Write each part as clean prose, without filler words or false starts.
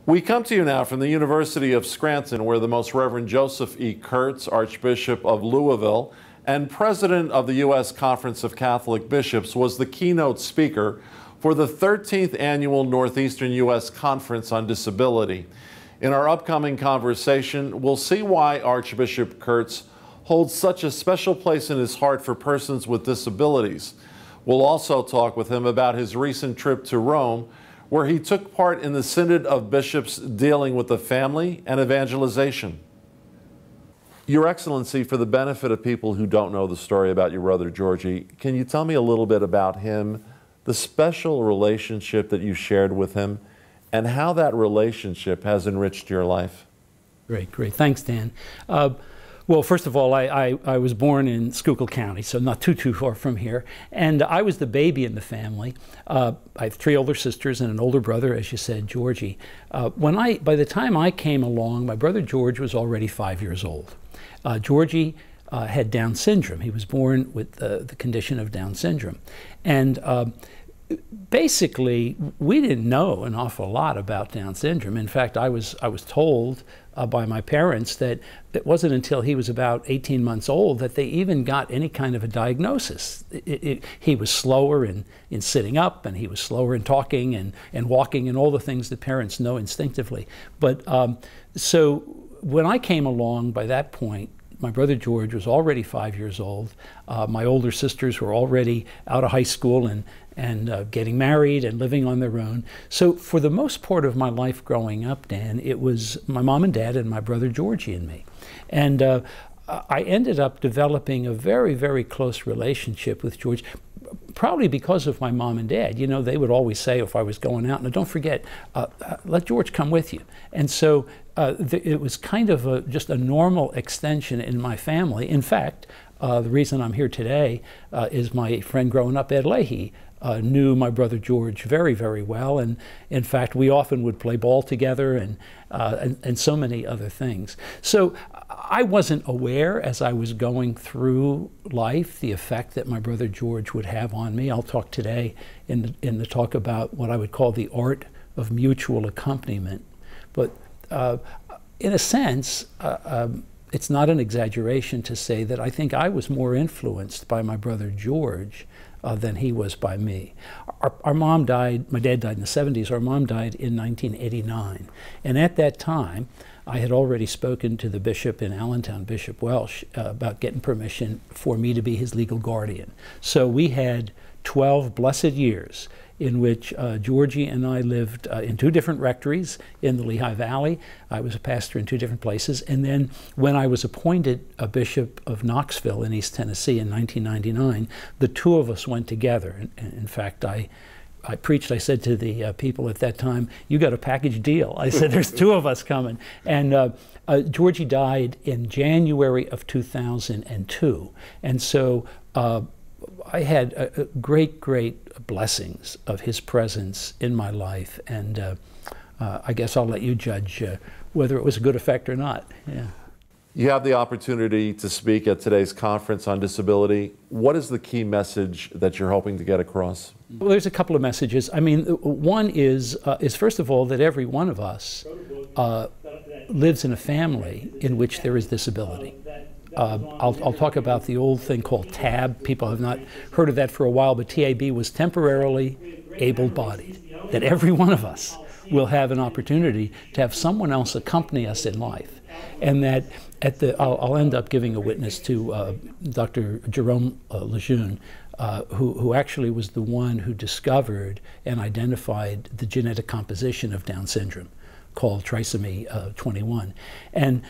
We come to you now from the University of Scranton, where the Most Reverend Joseph E. Kurtz, Archbishop of Louisville and President of the U.S. Conference of Catholic Bishops, was the keynote speaker for the 13th Annual Northeastern U.S. Conference on Disability. In our upcoming conversation, we'll see why Archbishop Kurtz holds such a special place in his heart for persons with disabilities. We'll also talk with him about his recent trip to Rome, where he took part in the Synod of Bishops dealing with the family and evangelization. Your Excellency, for the benefit of people who don't know the story about your brother Georgie, can you tell me a little bit about him, the special relationship that you shared with him, and how that relationship has enriched your life? Great, great. Thanks, Dan. Well, first of all, I was born in Schuylkill County, so not too far from here, and I was the baby in the family. I have 3 older sisters and an older brother, as you said, Georgie. By the time I came along, my brother George was already 5 years old. Georgie had Down syndrome. He was born with the condition of Down syndrome, and basically, we didn't know an awful lot about Down syndrome. In fact, I was told by my parents that it wasn't until he was about 18 months old that they even got any kind of a diagnosis. He was slower in sitting up, and he was slower in talking and walking and all the things that parents know instinctively. But so when I came along, by that point, my brother George was already 5 years old. My older sisters were already out of high school and getting married and living on their own. So for the most part of my life growing up, Dan, it was my mom and dad and my brother Georgie and me. And I ended up developing a very, very close relationship with George, probably because of my mom and dad. You know, they would always say if I was going out, "Now don't forget, let George come with you." And so it was kind of just a normal extension in my family. In fact, the reason I'm here today is my friend growing up, Ed Leahy, knew my brother George very, very well, and in fact we often would play ball together and so many other things. So I wasn't aware as I was going through life the effect that my brother George would have on me. I'll talk today in the talk about what I would call the art of mutual accompaniment. But in a sense, it's not an exaggeration to say that I think I was more influenced by my brother George than he was by me. Our mom died, my dad died in the 70s, our mom died in 1989. And at that time, I had already spoken to the bishop in Allentown, Bishop Welsh, about getting permission for me to be his legal guardian. So we had 12 blessed years in which Georgie and I lived in 2 different rectories in the Lehigh Valley. I was a pastor in 2 different places. And then when I was appointed a bishop of Knoxville in East Tennessee in 1999, the 2 of us went together. And in fact, I preached, I said to the people at that time, "You got a package deal." I said, "There's 2 of us coming." And Georgie died in January of 2002. And so I had great blessings of his presence in my life, and I guess I'll let you judge whether it was a good effect or not. Yeah. You have the opportunity to speak at today's conference on disability. What is the key message that you're hoping to get across? Well, there's a couple of messages. I mean, one is first of all that every one of us lives in a family in which there is disability. I'll talk about the old thing called TAB. People have not heard of that for a while, but TAB was temporarily able-bodied. That every one of us will have an opportunity to have someone else accompany us in life. And that I'll end up giving a witness to Dr. Jerome Lejeune, who actually was the one who discovered and identified the genetic composition of Down syndrome, called trisomy 21. And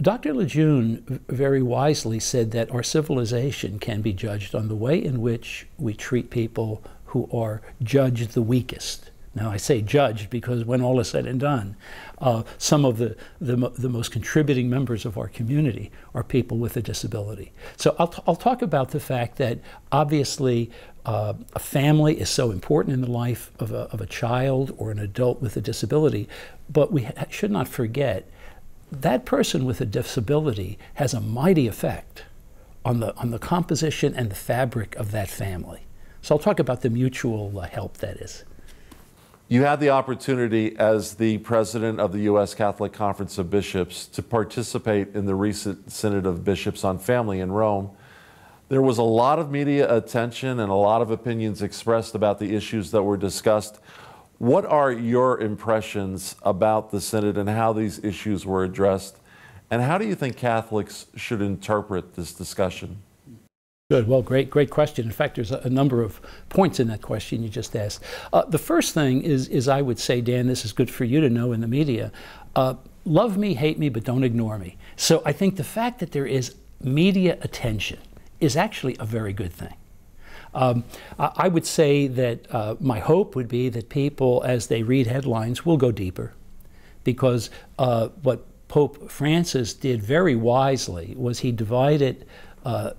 Dr. Lejeune very wisely said that our civilization can be judged on the way in which we treat people who are judged the weakest. Now I say judged because when all is said and done, some of the most contributing members of our community are people with a disability. So I'll talk about the fact that obviously a family is so important in the life of a child or an adult with a disability, but we should not forget that person with a disability has a mighty effect on the composition and the fabric of that family. So I'll talk about the mutual help that is. You had the opportunity as the president of the U.S. Catholic Conference of Bishops to participate in the recent Synod of Bishops on Family in Rome. There was a lot of media attention and a lot of opinions expressed about the issues that were discussed. What are your impressions about the Synod and how these issues were addressed? And how do you think Catholics should interpret this discussion? Good. Well, great question. In fact, there's a number of points in that question you just asked. The first thing is I would say, Dan, this is good for you to know in the media, love me, hate me, but don't ignore me. So I think the fact that there is media attention is actually a very good thing. I would say that my hope would be that people, as they read headlines, will go deeper, because what Pope Francis did very wisely was he divided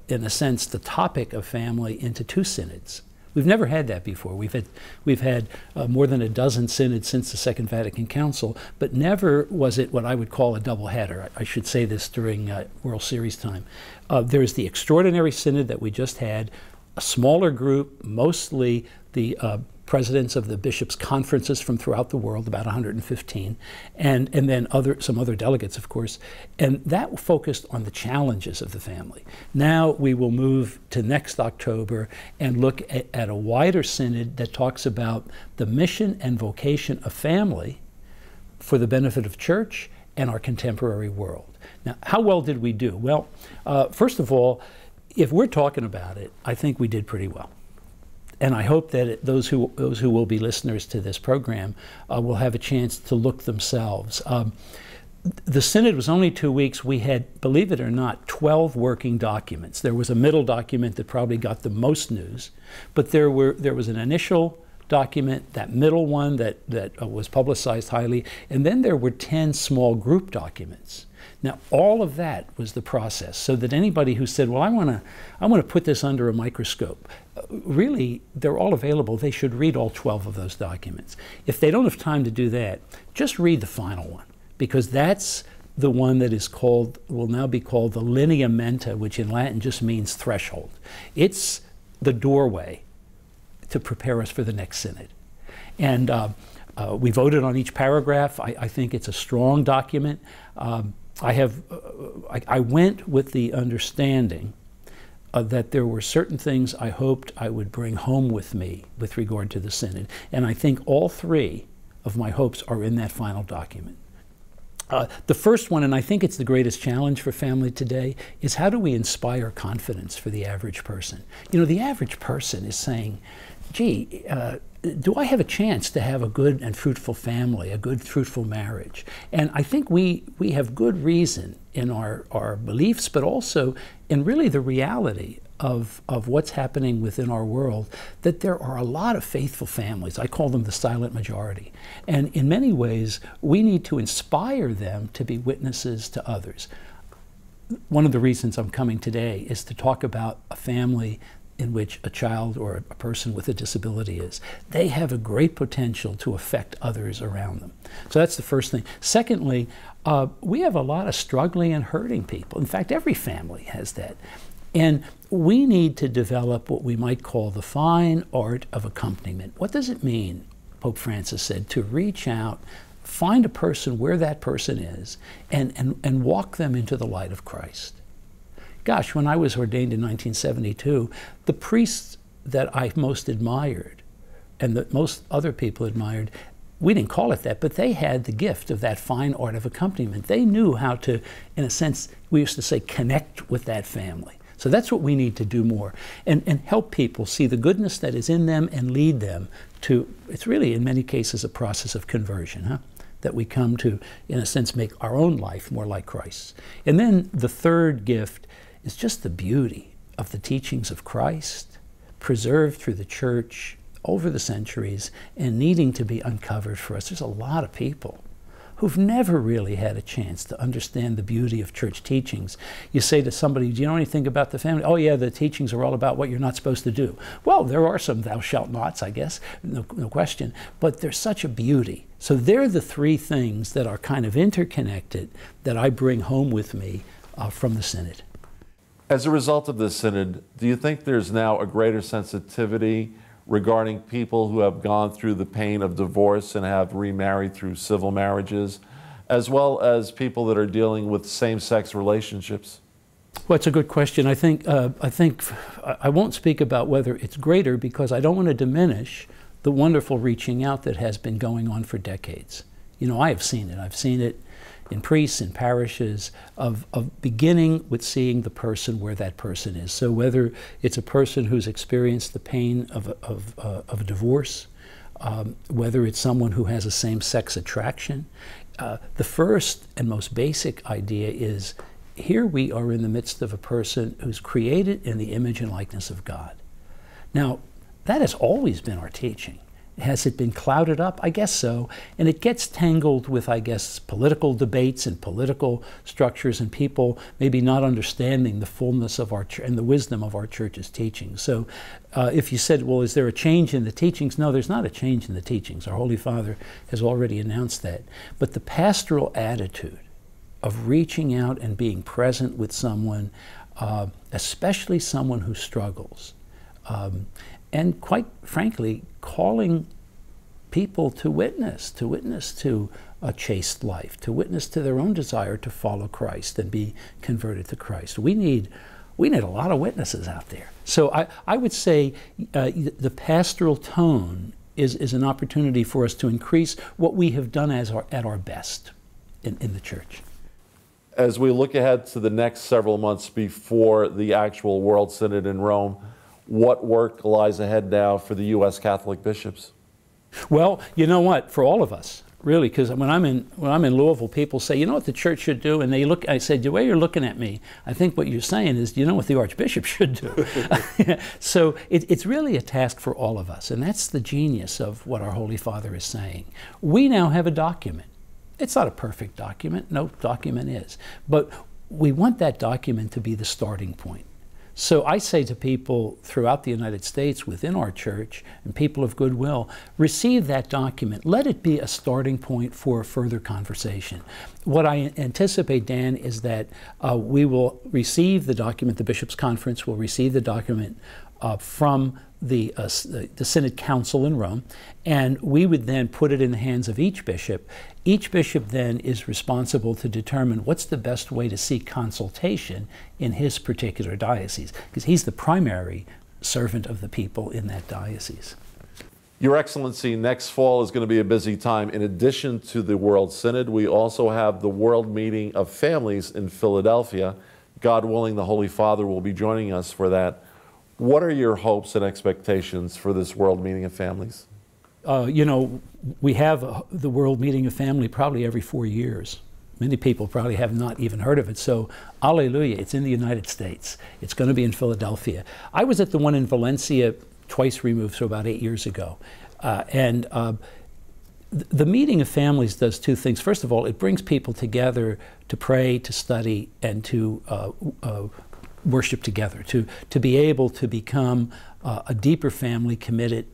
in a sense, the topic of family into two synods. We've never had that before. We've had more than a dozen synods since the Second Vatican Council, but never was it what I would call a double header. I should say this during World Series time. There's the extraordinary synod that we just had, a smaller group, mostly the presidents of the bishops' conferences from throughout the world, about 115, and then some other delegates, of course, and that focused on the challenges of the family. Now we will move to next October and look at a wider synod that talks about the mission and vocation of family for the benefit of church and our contemporary world. Now, how well did we do? Well, first of all, if we're talking about it, I think we did pretty well. And I hope that those who will be listeners to this program will have a chance to look themselves. The Synod was only 2 weeks. We had, believe it or not, 12 working documents. There was a middle document that probably got the most news, but there was an initial document, that middle one that was publicized highly, and then there were 10 small group documents. Now, all of that was the process, so that anybody who said, well, I want to put this under a microscope, really, they're all available. They should read all 12 of those documents. If they don't have time to do that, just read the final one, because that's the one that is called, will now be called the lineamenta, which in Latin just means threshold. It's the doorway to prepare us for the next synod. And we voted on each paragraph. I think it's a strong document. I went with the understanding that there were certain things I hoped I would bring home with me with regard to the Synod. And I think all three of my hopes are in that final document. The first one, and I think it's the greatest challenge for family today, is how do we inspire confidence for the average person? You know, the average person is saying, gee, do I have a chance to have a good and fruitful family, a good, fruitful marriage? And I think we have good reason in our beliefs, but also in really the reality of what's happening within our world, that there are a lot of faithful families. I call them the silent majority. And in many ways, we need to inspire them to be witnesses to others. One of the reasons I'm coming today is to talk about a family in which a child or a person with a disability is. They have a great potential to affect others around them. So that's the first thing. Secondly, we have a lot of struggling and hurting people. In fact, every family has that. And we need to develop what we might call the fine art of accompaniment. What does it mean, Pope Francis said, to reach out, find a person where that person is, and walk them into the light of Christ? Gosh, when I was ordained in 1972, the priests that I most admired and that most other people admired, we didn't call it that, but they had the gift of that fine art of accompaniment. They knew how to, in a sense, we used to say, connect with that family. So that's what we need to do more, and help people see the goodness that is in them and lead them to, it's really in many cases a process of conversion, that we come to, in a sense, make our own life more like Christ's. And then the third gift is just the beauty of the teachings of Christ, preserved through the church over the centuries and needing to be uncovered for us. There's a lot of people who've never really had a chance to understand the beauty of church teachings. You say to somebody, do you know anything about the family? Oh yeah, the teachings are all about what you're not supposed to do. Well, there are some thou shalt nots, I guess, no question, but there's such a beauty. So they're the three things that are kind of interconnected that I bring home with me from the Synod. As a result of this Synod, do you think there's now a greater sensitivity regarding people who have gone through the pain of divorce and have remarried through civil marriages, as well as people that are dealing with same-sex relationships? Well, it's a good question. I think I won't speak about whether it's greater because I don't want to diminish the wonderful reaching out that has been going on for decades. You know, I have seen it. I've seen it in priests, in parishes, of beginning with seeing the person where that person is. So whether it's a person who's experienced the pain of a divorce, whether it's someone who has a same-sex attraction, the first and most basic idea is here we are in the midst of a person who's created in the image and likeness of God. Now, that has always been our teaching. Has it been clouded up? I guess so. And it gets tangled with, I guess, political debates and political structures and people maybe not understanding the fullness of our and the wisdom of our church's teaching. So if you said, well, is there a change in the teachings? No, there's not a change in the teachings. Our Holy Father has already announced that. But the pastoral attitude of reaching out and being present with someone, especially someone who struggles, and quite frankly, calling people to witness to a chaste life, to witness to their own desire to follow Christ and be converted to Christ. We need a lot of witnesses out there. So I would say the pastoral tone is an opportunity for us to increase what we have done at our best in the church. As we look ahead to the next several months before the actual World Synod in Rome, what work lies ahead now for the U.S. Catholic bishops? Well, you know what? For all of us, really, because when I'm in Louisville, people say, you know what the church should do? And they look. I said, the way you're looking at me, I think what you're saying is, you know what the Archbishop should do? So it's really a task for all of us, and that's the genius of what our Holy Father is saying. We now have a document. It's not a perfect document. No document is, but we want that document to be the starting point. So I say to people throughout the United States, within our church, and people of goodwill, receive that document. Let it be a starting point for further conversation. What I anticipate, Dan, is that we will receive the document, the Bishops' Conference will receive the document from the Synod Council in Rome, and we would then put it in the hands of each bishop. Each bishop then is responsible to determine what's the best way to seek consultation in his particular diocese, because he's the primary servant of the people in that diocese. Your Excellency, next fall is going to be a busy time. In addition to the World Synod, we also have the World Meeting of Families in Philadelphia. God willing, the Holy Father will be joining us for that. What are your hopes and expectations for this World Meeting of Families? You know, we have the World Meeting of Family probably every 4 years. Many people probably have not even heard of it. So, alleluia, it's in the United States. It's going to be in Philadelphia. I was at the one in Valencia twice removed, so about 8 years ago. The Meeting of Families does two things. First of all, it brings people together to pray, to study, and to worship together, to be able to become a deeper family committed,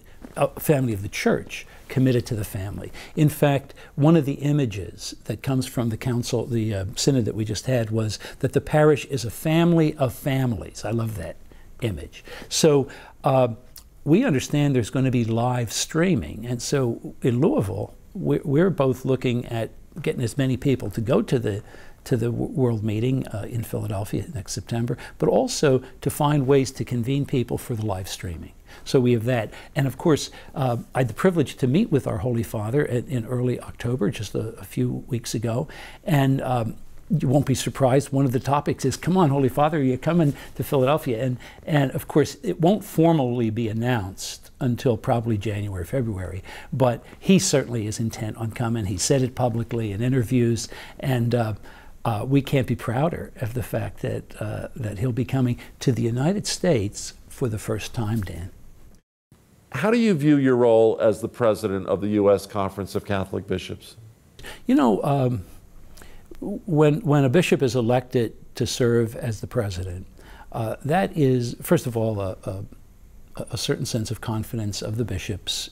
family of the church, committed to the family. In fact, one of the images that comes from the council, the synod that we just had, was that the parish is a family of families. I love that image. So we understand there's going to be live streaming, and so in Louisville, we're both looking at getting as many people to go to the World Meeting in Philadelphia next September, but also to find ways to convene people for the live streaming. So we have that. And of course, I had the privilege to meet with our Holy Father in early October, just a few weeks ago. And you won't be surprised, one of the topics is, come on, Holy Father, you're coming to Philadelphia. And of course, it won't formally be announced until probably January, February. But he certainly is intent on coming. He said it publicly in interviews. And we can't be prouder of the fact that, that he'll be coming to the United States for the first time, Dan. How do you view your role as the president of the U.S. Conference of Catholic Bishops? You know, when a bishop is elected to serve as the president, that is, first of all, a certain sense of confidence of the bishops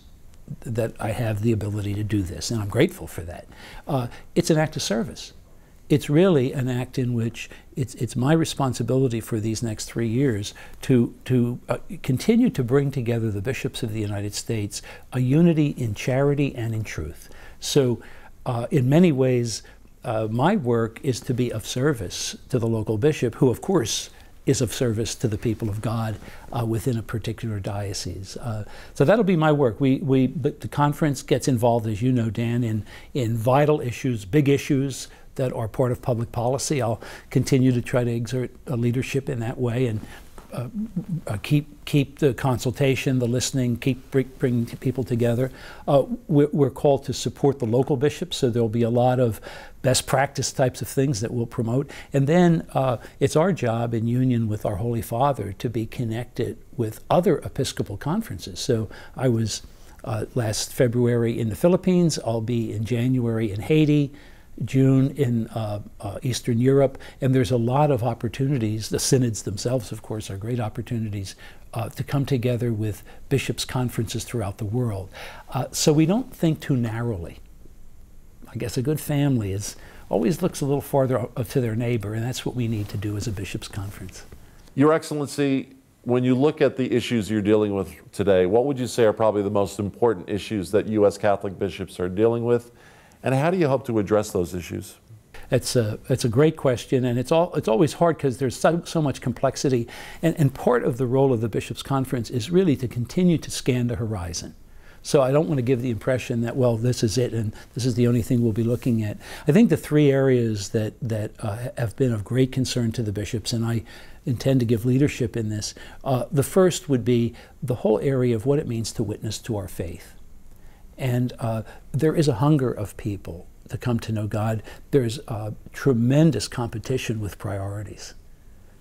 that I have the ability to do this, and I'm grateful for that. It's an act of service. it's really an act in which it's my responsibility for these next 3 years to continue to bring together the bishops of the United States, a unity in charity and in truth. So in many ways, my work is to be of service to the local bishop, who of course is of service to the people of God within a particular diocese. So that'll be my work. But the conference gets involved, as you know, Dan, in vital issues, big issues that are part of public policy. I'll continue to try to exert a leadership in that way and keep the consultation, the listening, keep bringing people together. We're called to support the local bishops, so there'll be a lot of best practice types of things that we'll promote. And then it's our job, in union with our Holy Father, to be connected with other Episcopal conferences. So I was last February in the Philippines. I'll be in January in Haiti, June in Eastern Europe, and there's a lot of opportunities. The synods themselves, of course, are great opportunities to come together with bishops' conferences throughout the world. So we don't think too narrowly. I guess a good family always looks a little farther to their neighbor, and that's what we need to do as a bishops' conference. Your Excellency, when you look at the issues you're dealing with today, what would you say are probably the most important issues that U.S. Catholic bishops are dealing with? And how do you hope to address those issues? It's a great question, and it's always hard because there's so much complexity. And part of the role of the Bishops' Conference is really to continue to scan the horizon. So I don't want to give the impression that, well, this is it and this is the only thing we'll be looking at. I think the three areas that have been of great concern to the bishops, and I intend to give leadership in this, the first would be the whole area of what it means to witness to our faith. And there is a hunger of people to come to know God. There's tremendous competition with priorities.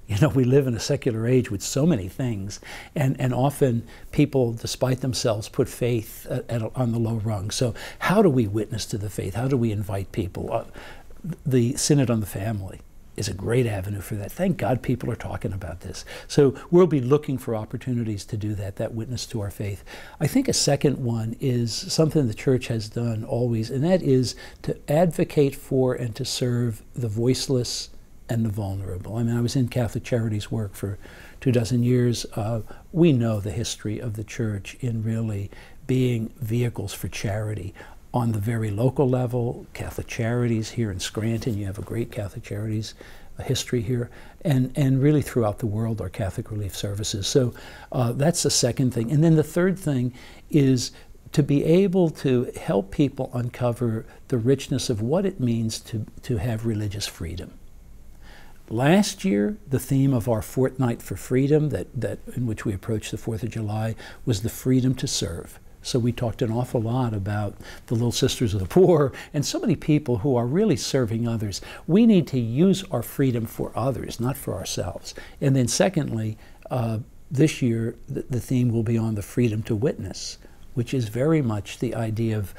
You know, we live in a secular age with so many things, and often people, despite themselves, put faith on the low rung. So how do we witness to the faith? How do we invite people? The Synod on the Family is a great avenue for that. Thank God people are talking about this. So we'll be looking for opportunities to do that witness to our faith. I think a second one is something the Church has done always, and that is to advocate for and to serve the voiceless and the vulnerable. I mean, I was in Catholic Charities work for 24 years. We know the history of the Church in really being vehicles for charity. On the very local level, Catholic Charities here in Scranton, you have a great Catholic Charities history here, and really throughout the world are Catholic Relief Services. So that's the second thing. And then the third thing is to be able to help people uncover the richness of what it means to have religious freedom. Last year, the theme of our Fortnight for Freedom, in which we approached the 4th of July, was the freedom to serve. So we talked an awful lot about the Little Sisters of the Poor and so many people who are really serving others. We need to use our freedom for others, not for ourselves. And then secondly, this year the theme will be on the freedom to witness, which is very much the idea of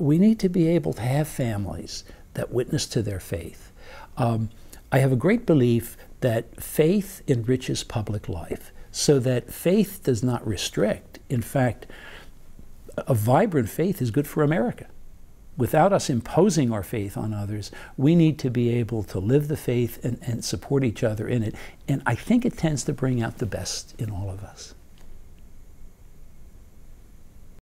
we need to be able to have families that witness to their faith. I have a great belief that faith enriches public life, so that faith does not restrict. In fact, a vibrant faith is good for America. Without us imposing our faith on others, we need to be able to live the faith and support each other in it. And I think it tends to bring out the best in all of us.